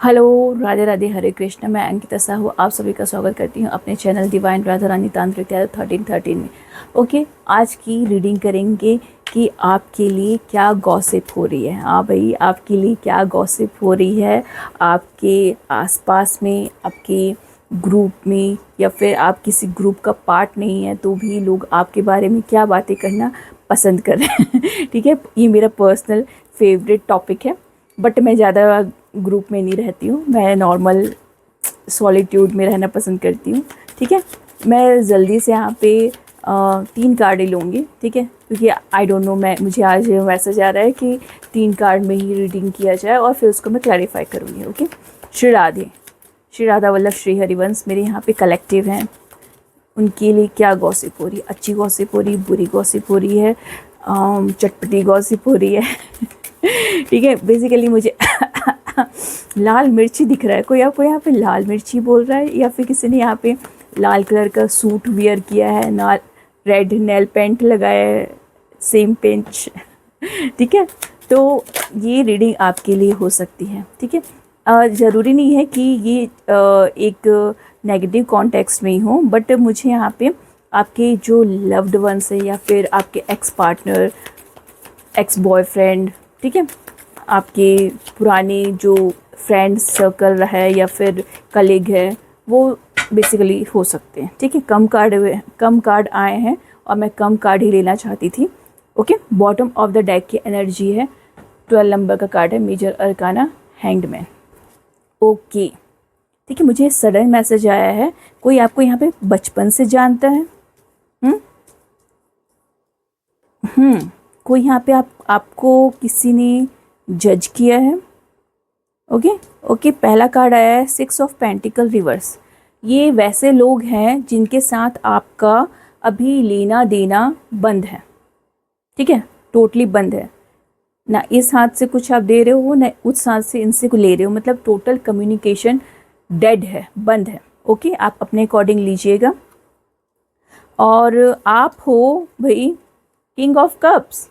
Hello, Radhe Radhe, हरे कृष्ण। मैं अंकिता साहू आप सभी का स्वागत करती हूँ अपने चैनल डिवाइन राधा रानी तांत्रिक टैरो 1313 में। ओके, आज की रीडिंग करेंगे कि आपके लिए क्या गॉसिप हो रही है। हाँ भाई, आपके लिए क्या गॉसिप हो रही है आपके आसपास में, आपके ग्रुप में, या फिर आप किसी ग्रुप का पार्ट नहीं है तो भी लोग आपके बारे में क्या बातें करना पसंद कर रहे हैं। ठीक है, ये मेरा पर्सनल फेवरेट टॉपिक है, बट मैं ज़्यादा ग्रुप में नहीं रहती हूँ। मैं नॉर्मल सॉलिट्यूड में रहना पसंद करती हूँ। ठीक है, मैं जल्दी से यहाँ पे 3 कार्ड ही लूँगी। ठीक है, क्योंकि आई डोंट नो, मुझे आज मैसेज आ रहा है कि 3 कार्ड में ही रीडिंग किया जाए और फिर उसको मैं क्लैरिफाई करूँगी। ओके, श्री राधे, श्री राधा वल्लभ श्री हरिवंश मेरे यहाँ पे कलेक्टिव हैं। उनके लिए क्या गॉसिप हो रही है? अच्छी गॉसिप हो रही है, बुरी गॉसिप हो रही है, चटपटी गॉसिप हो रही है। ठीक है, बेसिकली मुझे लाल मिर्ची दिख रहा है। कोई आपको यहाँ पे लाल मिर्ची बोल रहा है, या फिर किसी ने यहाँ पे लाल कलर का सूट वियर किया है, ना रेड नेल पेंट लगाया है, सेम पेंच। ठीक है, तो ये रीडिंग आपके लिए हो सकती है। ठीक है, ज़रूरी नहीं है कि ये एक नेगेटिव कॉन्टेक्स्ट में ही हो, बट मुझे यहाँ पे आपके जो लव्ड वंस है, या फिर आपके एक्स पार्टनर, एक्स बॉयफ्रेंड, ठीक है, आपके पुराने जो फ्रेंड सर्कल है या फिर कलीग है, वो बेसिकली हो सकते हैं। ठीक है, कम कार्ड आए हैं और मैं कम कार्ड ही लेना चाहती थी। Okay, bottom of the deck की एनर्जी है, 12 नंबर का कार्ड है, major arcana, hanged man. Okay, ठीक है, मुझे सडन मैसेज आया है, कोई आपको यहाँ पे बचपन से जानता है। कोई यहाँ पे आपको किसी ने जज किया है। ओके ओके, पहला कार्ड आया है 6 ऑफ पेंटिकल रिवर्स। ये वैसे लोग हैं जिनके साथ आपका अभी लेना देना बंद है। ठीक है, टोटली बंद है, ना इस हाथ से कुछ आप दे रहे हो, ना उस हाथ से इनसे कुछ ले रहे हो, मतलब टोटल कम्युनिकेशन डेड है, बंद है। ओके, आप अपने अकॉर्डिंग लीजिएगा। और आप हो भाई किंग ऑफ कप्स,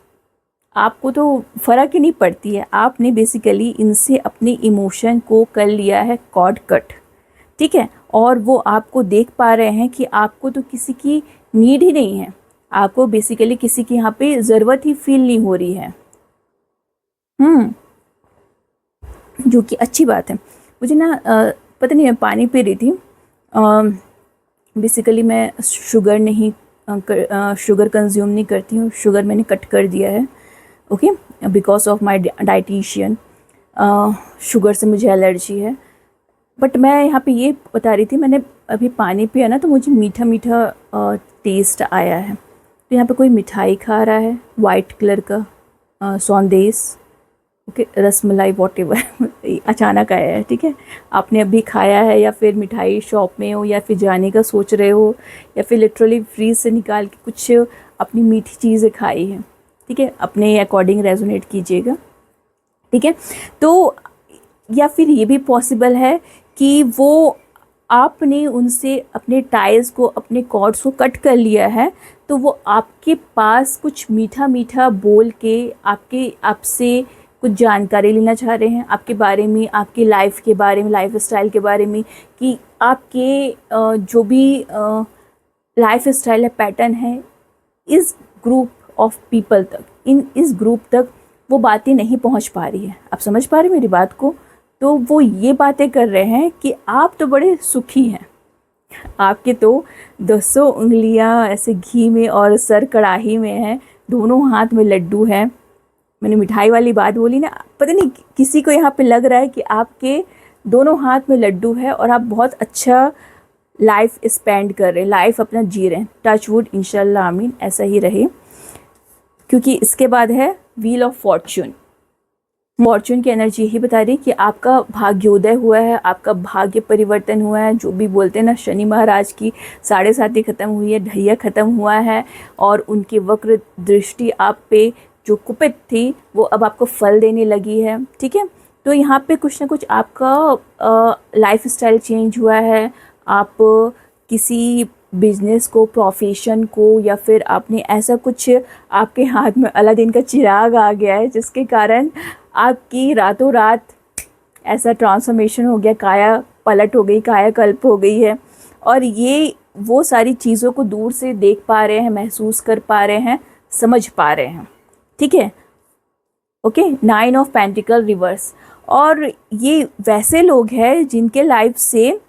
आपको तो फ़र्क ही नहीं पड़ती है। आपने बेसिकली इनसे अपने इमोशन को कर लिया है कॉर्ड कट। ठीक है, और वो आपको देख पा रहे हैं कि आपको तो किसी की नीड ही नहीं है, आपको बेसिकली किसी की यहाँ पे ज़रूरत ही फील नहीं हो रही है। जो कि अच्छी बात है। मुझे ना पता नहीं, मैं पानी पी रही थी। बेसिकली मैं शुगर कंज्यूम नहीं करती हूँ, शुगर मैंने कट कर दिया है। Okay, because of my dietitian, sugar से मुझे एलर्जी है। बट मैं यहाँ पे ये बता रही थी, मैंने अभी पानी पिया ना, तो मुझे मीठा मीठा टेस्ट आया है। तो यहाँ पे कोई मिठाई खा रहा है, वाइट कलर का सौंदेश, ओके, रसमलाई, वॉटेवर अचानक आया है। ठीक है, आपने अभी खाया है, या फिर मिठाई शॉप में हो, या फिर जाने का सोच रहे हो, या फिर लिटरली फ्रीज से निकाल के कुछ अपनी मीठी चीज़ें खाई हैं। ठीक है, अपने अकॉर्डिंग रेजोनेट कीजिएगा। ठीक है, तो या फिर ये भी पॉसिबल है कि वो आपने उनसे अपने टाइल्स को, अपने कॉर्ड्स को कट कर लिया है, तो वो आपके पास कुछ मीठा मीठा बोल के आपसे कुछ जानकारी लेना चाह रहे हैं आपके बारे में, आपकी लाइफ के बारे में, लाइफ स्टाइल के बारे में, कि आपके जो भी लाइफ स्टाइल है, पैटर्न है, इस ग्रुप ऑफ पीपल तक, इस ग्रुप तक वो बातें नहीं पहुंच पा रही है। आप समझ पा रहे हैं मेरी बात को? तो वो ये बातें कर रहे हैं कि आप तो बड़े सुखी हैं, आपके तो 200 उंगलियां ऐसे घी में और सर कढ़ाई में है, दोनों हाथ में लड्डू है। मैंने मिठाई वाली बात बोली ना, पता नहीं किसी को यहाँ पे लग रहा है कि आपके दोनों हाथ में लड्डू है और आप बहुत अच्छा लाइफ स्पेंड कर रहे हैं, लाइफ अपना जी रहे हैं। टच वुड, इंशाल्लाह आमीन, ऐसा ही रहे। क्योंकि इसके बाद है व्हील ऑफ फॉर्च्यून। फॉर्च्यून की एनर्जी यही बता रही है कि आपका भाग्योदय हुआ है, आपका भाग्य परिवर्तन हुआ है। जो भी बोलते हैं ना, शनि महाराज की 7.5 ख़त्म हुई है, ढैया ख़त्म हुआ है, और उनकी वक्र दृष्टि आप पे जो कुपित थी वो अब आपको फल देने लगी है। ठीक है, तो यहाँ पे कुछ ना कुछ आपका लाइफ स्टाइल चेंज हुआ है। आप किसी बिजनेस को, प्रोफेशन को, या फिर आपने ऐसा कुछ, आपके हाथ में अलादीन का चिराग आ गया है जिसके कारण आपकी रातों रात ऐसा ट्रांसफॉर्मेशन हो गया, काया पलट हो गई, कायाकल्प हो गई है। और ये वो सारी चीज़ों को दूर से देख पा रहे हैं, महसूस कर पा रहे हैं, समझ पा रहे हैं। ठीक है, ओके। 9 of pentacle reverse. और ये वैसे लोग हैं जिनके लाइफ से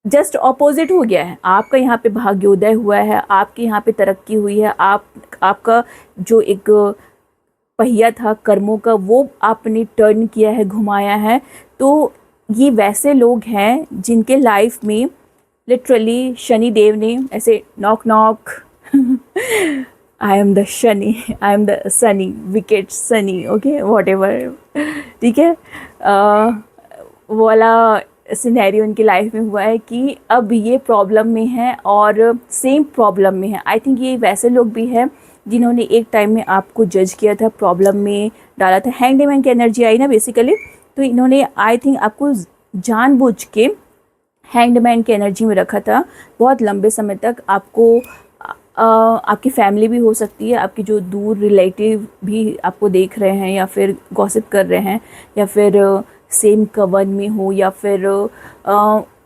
जस्ट ऑपोजिट हो गया है। आपका यहाँ पे भाग्योदय हुआ है, आपके यहाँ पे तरक्की हुई है, आपका जो एक पहिया था कर्मों का वो आपने टर्न किया है, घुमाया है। तो ये वैसे लोग हैं जिनके लाइफ में लिटरली शनि देव ने ऐसे knock knock I am the Shani, I am the Sunny, wicket Sunny, okay what ever, ठीक है। वो वाला सिनेरियो उनकी लाइफ में हुआ है कि अब ये प्रॉब्लम में है और सेम प्रॉब्लम में है। आई थिंक ये वैसे लोग भी हैं जिन्होंने एक टाइम में आपको जज किया था, प्रॉब्लम में डाला था। हैंडमैन की एनर्जी आई ना बेसिकली, तो इन्होंने आई थिंक आपको जानबूझ के हैंडमैन की एनर्जी में रखा था बहुत लंबे समय तक। आपको आपकी फैमिली भी हो सकती है, आपकी जो दूर रिलेटिव भी आपको देख रहे हैं या फिर गॉसिप कर रहे हैं, या फिर सेम कवन में हो, या फिर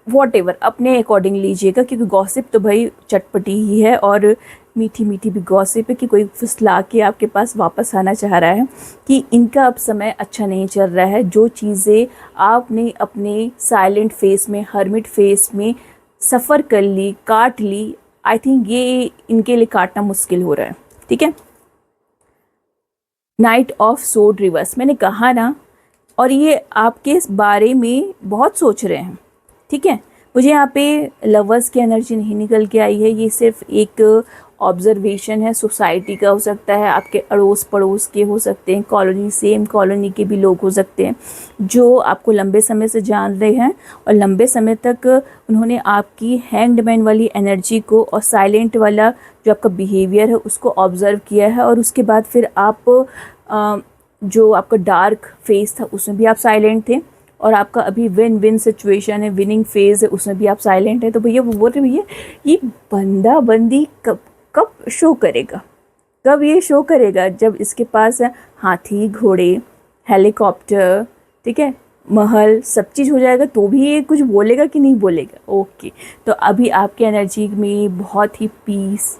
वॉट एवर, अपने अकॉर्डिंग लीजिएगा। क्योंकि गॉसिप तो भाई चटपटी ही है और मीठी मीठी भी गॉसिप है कि कोई फुसला के आपके पास वापस आना चाह रहा है कि इनका अब समय अच्छा नहीं चल रहा है। जो चीज़ें आपने अपने साइलेंट फेस में, हर्मिट फेस में सफ़र कर ली, काट ली, आई थिंक ये इनके लिए काटना मुश्किल हो रहा है। ठीक है, नाइट ऑफ सोड रिवर्स, मैंने कहा ना। और ये आपके इस बारे में बहुत सोच रहे हैं। ठीक है, मुझे यहाँ पे लवर्स की एनर्जी नहीं निकल के आई है। ये सिर्फ एक ऑब्जर्वेशन है, सोसाइटी का हो सकता है, आपके अड़ोस पड़ोस के हो सकते हैं, कॉलोनी, सेम कॉलोनी के भी लोग हो सकते हैं जो आपको लंबे समय से जान रहे हैं और लंबे समय तक उन्होंने आपकी हैंडमैन वाली एनर्जी को और साइलेंट वाला जो आपका बिहेवियर है उसको ऑब्ज़र्व किया है। और उसके बाद फिर आप जो आपका डार्क फेस था उसमें भी आप साइलेंट थे, और आपका अभी विन विन सिचुएशन है, विनिंग फेज़ है, उसमें भी आप साइलेंट हैं। तो भैया वो बोल रहे भैया ये बंदा बंदी कब कब शो करेगा, कब ये शो करेगा, जब इसके पास हाथी, घोड़े, हेलीकॉप्टर, ठीक है, महल, सब चीज़ हो जाएगा तो भी ये कुछ बोलेगा कि नहीं बोलेगा। ओके, तो अभी आपके एनर्जी में बहुत ही पीस।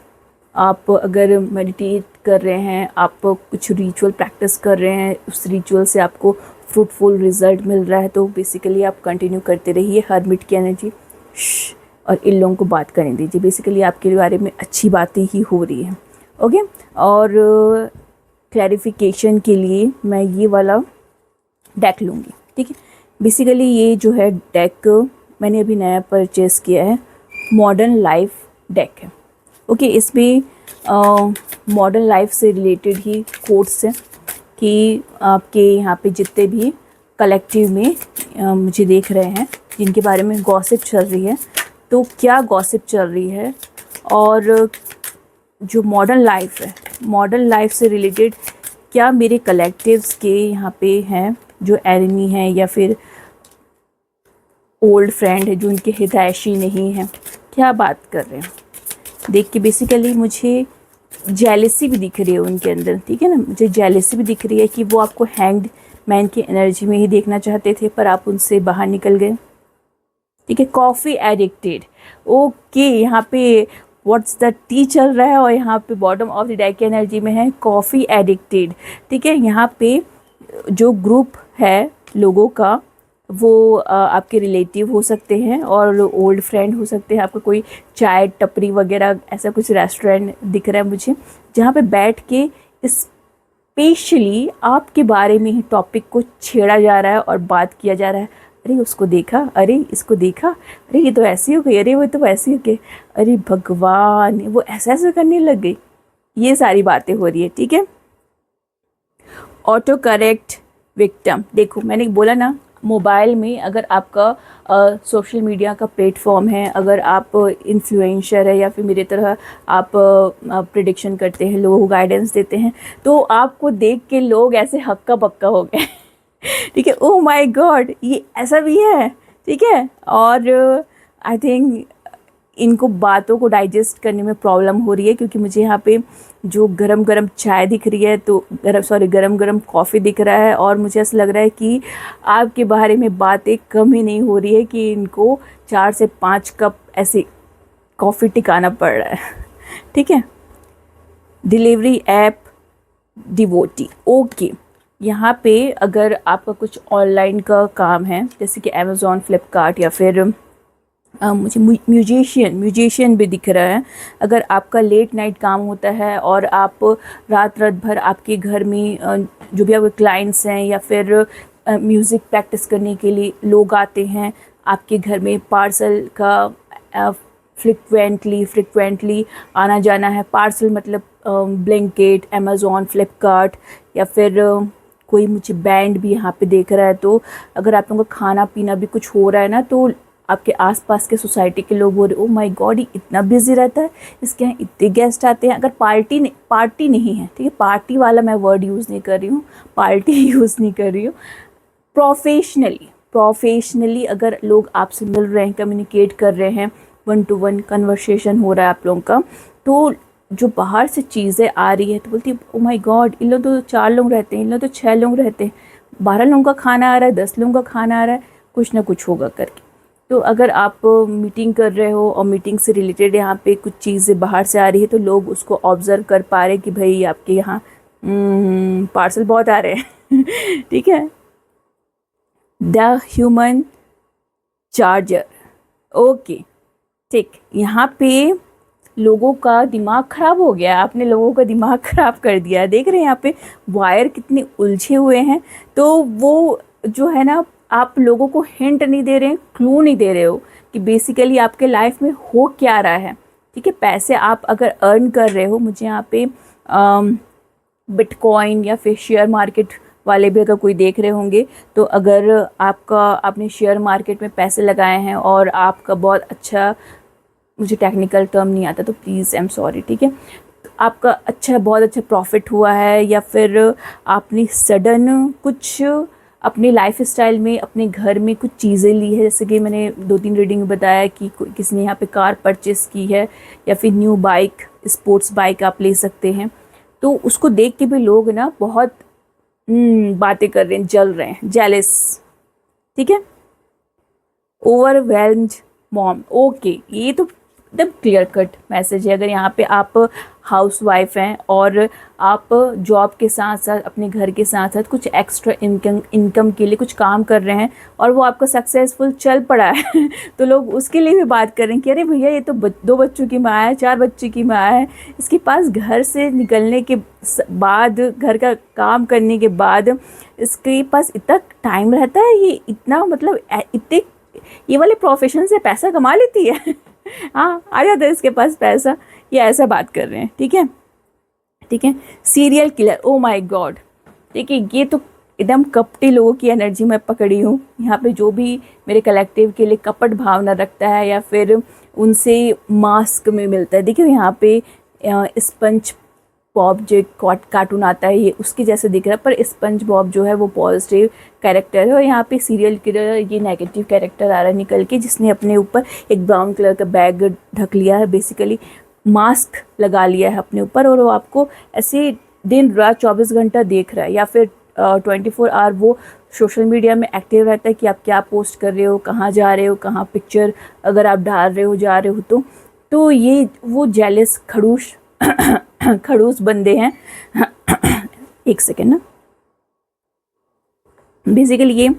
आप अगर मेडिटेट कर रहे हैं, आप कुछ रिचुअल प्रैक्टिस कर रहे हैं, उस रिचुअल से आपको फ्रूटफुल रिजल्ट मिल रहा है, तो बेसिकली आप कंटिन्यू करते रहिए। हर्मिट की एनर्जी, और इन लोगों को बात करने दीजिए। बेसिकली आपके बारे में अच्छी बातें ही हो रही हैं। ओके, और क्लैरिफिकेशन के लिए मैं ये वाला डेक लूँगी। ठीक है, बेसिकली ये जो है डेक मैंने अभी नया परचेज़ किया है, मॉडर्न लाइफ डेक है। ओके, इसमें मॉडर्न लाइफ से रिलेटेड ही कोट्स हैं कि आपके यहाँ पे जितने भी कलेक्टिव में मुझे देख रहे हैं जिनके बारे में गॉसिप चल रही है, तो क्या गॉसिप चल रही है, और जो मॉडर्न लाइफ है, मॉडर्न लाइफ से रिलेटेड क्या मेरे कलेक्टिव्स के यहाँ पे हैं जो एनिमी हैं या फिर ओल्ड फ्रेंड है जो उनके हितैषी नहीं हैं, क्या बात कर रहे हैं। देख के बेसिकली मुझे जेलसी भी दिख रही है उनके अंदर। ठीक है ना, मुझे जेलसी भी दिख रही है कि वो आपको हैंग्ड मैन की एनर्जी में ही देखना चाहते थे पर आप उनसे बाहर निकल गए। ठीक है, कॉफ़ी एडिक्टेड। ओके, यहाँ पे व्हाट्स द टी चल रहा है और यहाँ पे बॉटम ऑफ द डेक की एनर्जी में है कॉफ़ी एडिक्टेड। ठीक है, यहाँ पे जो ग्रुप है लोगों का वो आपके रिलेटिव हो सकते हैं और ओल्ड फ्रेंड हो सकते हैं। आपका कोई चाय टपरी वगैरह ऐसा कुछ रेस्टोरेंट दिख रहा है मुझे, जहाँ पे बैठ के स्पेशली आपके बारे में ही टॉपिक को छेड़ा जा रहा है और बात किया जा रहा है। अरे उसको देखा, अरे इसको देखा, अरे ये तो ऐसी हो गई, अरे वो तो वैसी हो गई, अरे भगवान वो ऐसा ऐसा करने लग गई। ये सारी बातें हो रही है। ठीक है, ऑटो करेक्ट विक्टिम। देखो मैंने बोला ना, मोबाइल में अगर आपका सोशल मीडिया का प्लेटफॉर्म है, अगर आप इन्फ्लुएंसर है या फिर मेरी तरह आप प्रिडिक्शन करते हैं, लोगों को गाइडेंस देते हैं, तो आपको देख के लोग ऐसे हक्का बक्का हो गए। ठीक है, ओह माय गॉड ये ऐसा भी है। ठीक है, और आई थिंक इनको बातों को डाइजेस्ट करने में प्रॉब्लम हो रही है क्योंकि मुझे यहाँ पे जो गरम गरम चाय दिख रही है, तो गरम गरम कॉफ़ी दिख रहा है, और मुझे ऐसा लग रहा है कि आपके बारे में बातें कम ही नहीं हो रही है कि इनको 4 से 5 कप ऐसे कॉफ़ी टिकाना पड़ रहा है। ठीक है। Delivery app devotee, okay. यहाँ पे अगर आपका कुछ ऑनलाइन का काम है, जैसे कि अमेज़ॉन, फ्लिपकार्ट, या फिर मुझे म्यूजिशियन भी दिख रहा है। अगर आपका लेट नाइट काम होता है और आप रात रात भर आपके घर में जो भी आपके क्लाइंट्स हैं, या फिर म्यूज़िक प्रैक्टिस करने के लिए लोग आते हैं आपके घर में, पार्सल का फ्रिक्वेंटली आना जाना है। पार्सल मतलब ब्लिंकिट, अमेज़ॉन, फ्लिपकार्ट, या फिर कोई मुझे बैंड भी यहाँ पे देख रहा है। तो अगर आप लोगों का खाना पीना भी कुछ हो रहा है ना, तो आपके आसपास के सोसाइटी के लोग बोल रहे, ओ माय गॉड, ये इतना बिजी रहता है, इसके यहाँ इतने गेस्ट आते हैं। अगर पार्टी नहीं है, ठीक है, पार्टी वाला मैं वर्ड यूज़ नहीं कर रही हूँ, पार्टी यूज़ नहीं कर रही हूँ, प्रोफेशनली अगर लोग आपसे मिल रहे हैं, कम्युनिकेट कर रहे हैं, 1 to 1 कन्वर्सेशन हो रहा है आप लोगों का, तो जो बाहर से चीज़ें आ रही है तो बोलती है, ओ माय गॉड, इन लोग तो 4 लोग रहते हैं, इन लोग तो 6 लोग रहते हैं, 12 लोगों का खाना आ रहा है, 10 लोगों का खाना आ रहा है, कुछ ना कुछ होगा करके। तो अगर आप मीटिंग कर रहे हो और मीटिंग से रिलेटेड यहाँ पे कुछ चीज़ें बाहर से आ रही है, तो लोग उसको ऑब्ज़र्व कर पा रहे हैं कि भाई आपके यहाँ पार्सल बहुत आ रहे हैं। ठीक है। द ह्यूमन चार्जर, ओके, ठीक। यहाँ पे लोगों का दिमाग ख़राब हो गया, आपने लोगों का दिमाग ख़राब कर दिया। देख रहे हैं यहाँ पे वायर कितने उलझे हुए हैं। तो वो जो है ना, आप लोगों को हिंट नहीं दे रहे हैं, क्लू नहीं दे रहे हो कि बेसिकली आपके लाइफ में हो क्या रहा है। ठीक है। पैसे आप अगर अर्न कर रहे हो, मुझे यहाँ पे बिटकॉइन या फिर शेयर मार्केट वाले भी अगर कोई देख रहे होंगे, तो अगर आपने शेयर मार्केट में पैसे लगाए हैं और आपका बहुत अच्छा, मुझे टेक्निकल टर्म नहीं आता तो प्लीज़ आई एम सॉरी, ठीक है, आपका बहुत अच्छा प्रॉफिट हुआ है, या फिर आपने सडन कुछ अपने लाइफ स्टाइल में, अपने घर में कुछ चीज़ें ली है, जैसे कि मैंने 2-3 रीडिंग में बताया कि किसी ने यहाँ पे कार परचेस की है, या फिर न्यू बाइक, स्पोर्ट्स बाइक आप ले सकते हैं। तो उसको देख के भी लोग ना बहुत बातें कर रहे हैं, जल रहे हैं, जेलस। ठीक है। ओवरवेल्म्ड मॉम, ओके, ये तो एकदम क्लियर कट मैसेज है। अगर यहाँ पे आप हाउसवाइफ हैं और आप जॉब के साथ साथ, अपने घर के साथ साथ कुछ एक्स्ट्रा इनकम के लिए कुछ काम कर रहे हैं और वो आपका सक्सेसफुल चल पड़ा है, तो लोग उसके लिए भी बात कर रहे हैं कि अरे भैया, ये तो 2 बच्चों की माँ है, 4 बच्चे की माँ है, इसके पास घर से निकलने के बाद, घर का काम करने के बाद इसके पास इतना टाइम रहता है, ये इतना मतलब इतने ये वाले प्रोफेशन से पैसा कमा लेती है। हाँ, आ जाता है इसके पास पैसा, ये ऐसा बात कर रहे हैं। ठीक है। ठीक है। Serial killer, oh my God, देखिए ये तो एकदम कपटी लोगों की एनर्जी मैं पकड़ी हूँ यहाँ पे। जो भी मेरे कलेक्टिव के लिए कपट भावना रखता है या फिर उनसे मास्क में मिलता है, देखिए यहाँ पे स्पंज बॉब जो कार्टून आता है, ये उसके जैसे दिख रहा है, पर स्पंज बॉब जो है वो पॉजिटिव कैरेक्टर है, और यहाँ पे सीरियल किलर ये नेगेटिव कैरेक्टर आ रहा है निकल के, जिसने अपने ऊपर एक ब्राउन कलर का बैग ढक लिया है, बेसिकली मास्क लगा लिया है अपने ऊपर, और वो आपको ऐसे दिन रात 24 घंटा देख रहा है, या फिर 24 आवर वो सोशल मीडिया में एक्टिव रहता है कि आप क्या पोस्ट कर रहे हो, कहाँ जा रहे हो, कहाँ पिक्चर अगर आप डाल रहे हो, जा रहे हो, तो ये वो जेलस खड़ूस बंदे हैं। एक सेकेंड ना, बेसिकली ये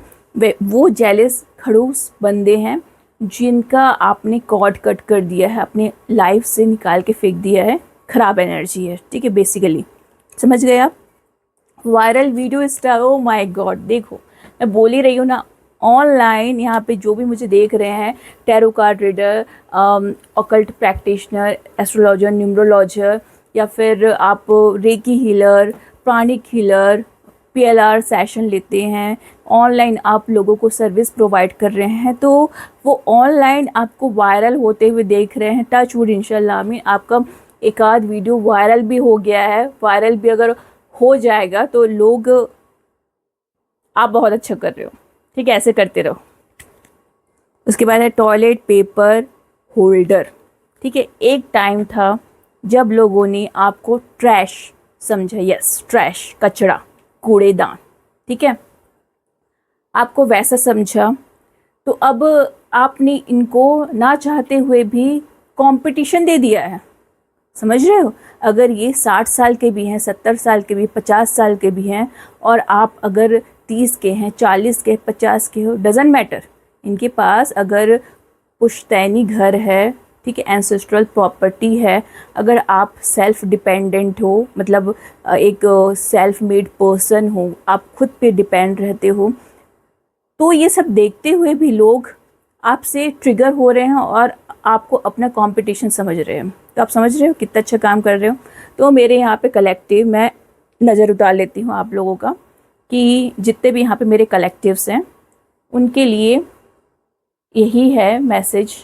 वो जेलस खड़ूस बंदे हैं जिनका आपने कॉर्ड कट कर दिया है, अपने लाइफ से निकाल के फेंक दिया है, ख़राब एनर्जी है। ठीक है, बेसिकली समझ गए आप। Viral video star, oh my God, देखो मैं बोल ही रही हूँ ना, ऑनलाइन यहाँ पे जो भी मुझे देख रहे हैं, tarot card reader, occult practitioner, astrologer, numerologer, या फिर आप reiki healer, pranic healer, PLR session लेते हैं, ऑनलाइन आप लोगों को सर्विस प्रोवाइड कर रहे हैं, तो वो ऑनलाइन आपको वायरल होते हुए देख रहे हैं। टच वुड, इंशाल्लाह आमीन, आपका एक आध वीडियो वायरल भी हो गया है, वायरल भी अगर हो जाएगा तो लोग, आप बहुत अच्छा कर रहे हो। ठीक है, ऐसे करते रहो। उसके बाद है टॉयलेट पेपर होल्डर। ठीक है, एक टाइम था जब लोगों ने आपको ट्रैश समझा, यस ट्रैश, कचरा, कूड़ेदान, ठीक है, आपको वैसा समझा, तो अब आपने इनको ना चाहते हुए भी कंपटीशन दे दिया है। समझ रहे हो? अगर ये 60 साल के भी हैं, 70 साल के भी, 50 साल के भी हैं, और आप अगर 30 के हैं, 40 के, 50 के हो, डजेंट मैटर, इनके पास अगर पुश्तैनी घर है, ठीक है, एंसेस्ट्रल प्रॉपर्टी है, अगर आप सेल्फ डिपेंडेंट हो, मतलब एक सेल्फ मेड पर्सन हो, आप खुद पे डिपेंड रहते हो, तो ये सब देखते हुए भी लोग आपसे ट्रिगर हो रहे हैं और आपको अपना कंपटीशन समझ रहे हैं। तो आप समझ रहे हो कितना अच्छा काम कर रहे हो। तो मेरे यहाँ पे कलेक्टिव, मैं नज़र उतार लेती हूँ आप लोगों का, कि जितने भी यहाँ पे मेरे कलेक्टिव्स हैं उनके लिए यही है मैसेज।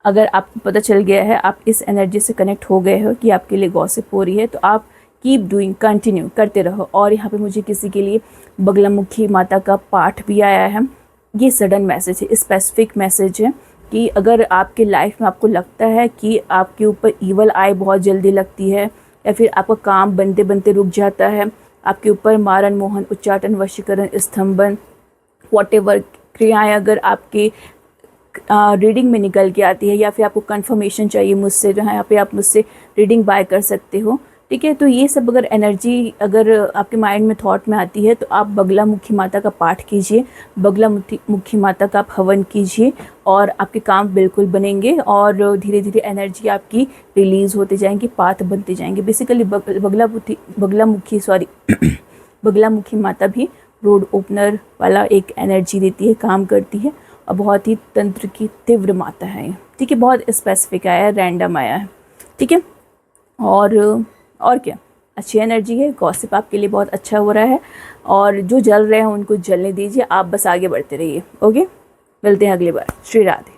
अगर आपको पता चल गया है, आप इस एनर्जी से कनेक्ट हो गए हो कि आपके लिए गॉसिप हो रही है, तो आप कीप डूइंग, कंटिन्यू करते रहो। और यहाँ पे मुझे किसी के लिए बगलामुखी माता का पाठ भी आया है। ये सडन मैसेज है, स्पेसिफिक मैसेज है कि अगर आपके लाइफ में आपको लगता है कि आपके ऊपर ईवल आई बहुत जल्दी लगती है, या फिर आपका काम बनते बनते रुक जाता है, आपके ऊपर मारन मोहन, उच्चाटन, वशीकरण, स्तंभन, वॉटेवर क्रियाएँ अगर आपके रीडिंग में निकल के आती है, या फिर आपको कंफर्मेशन चाहिए मुझसे, जो है यहाँ पे आप मुझसे रीडिंग बाय कर सकते हो, ठीक है। तो ये सब अगर एनर्जी अगर आपके माइंड में थॉट में आती है, तो आप बगलामुखी माता का पाठ कीजिए, बगलामुखी माता का आप हवन कीजिए, और आपके काम बिल्कुल बनेंगे, और धीरे धीरे एनर्जी आपकी रिलीज़ होते जाएंगी, पाथ बनते जाएंगे। बेसिकली बगलामुखी माता भी रोड ओपनर वाला एक एनर्जी देती है, काम करती है, और बहुत ही तंत्र की तीव्र माता है ये, ठीक है। बहुत स्पेसिफिक आया है, रैंडम आया है, ठीक है। और क्या, अच्छी एनर्जी है, गॉसिप आपके लिए बहुत अच्छा हो रहा है, और जो जल रहे हैं उनको जलने दीजिए, आप बस आगे बढ़ते रहिए। ओके, मिलते हैं अगली बार। श्री राधे।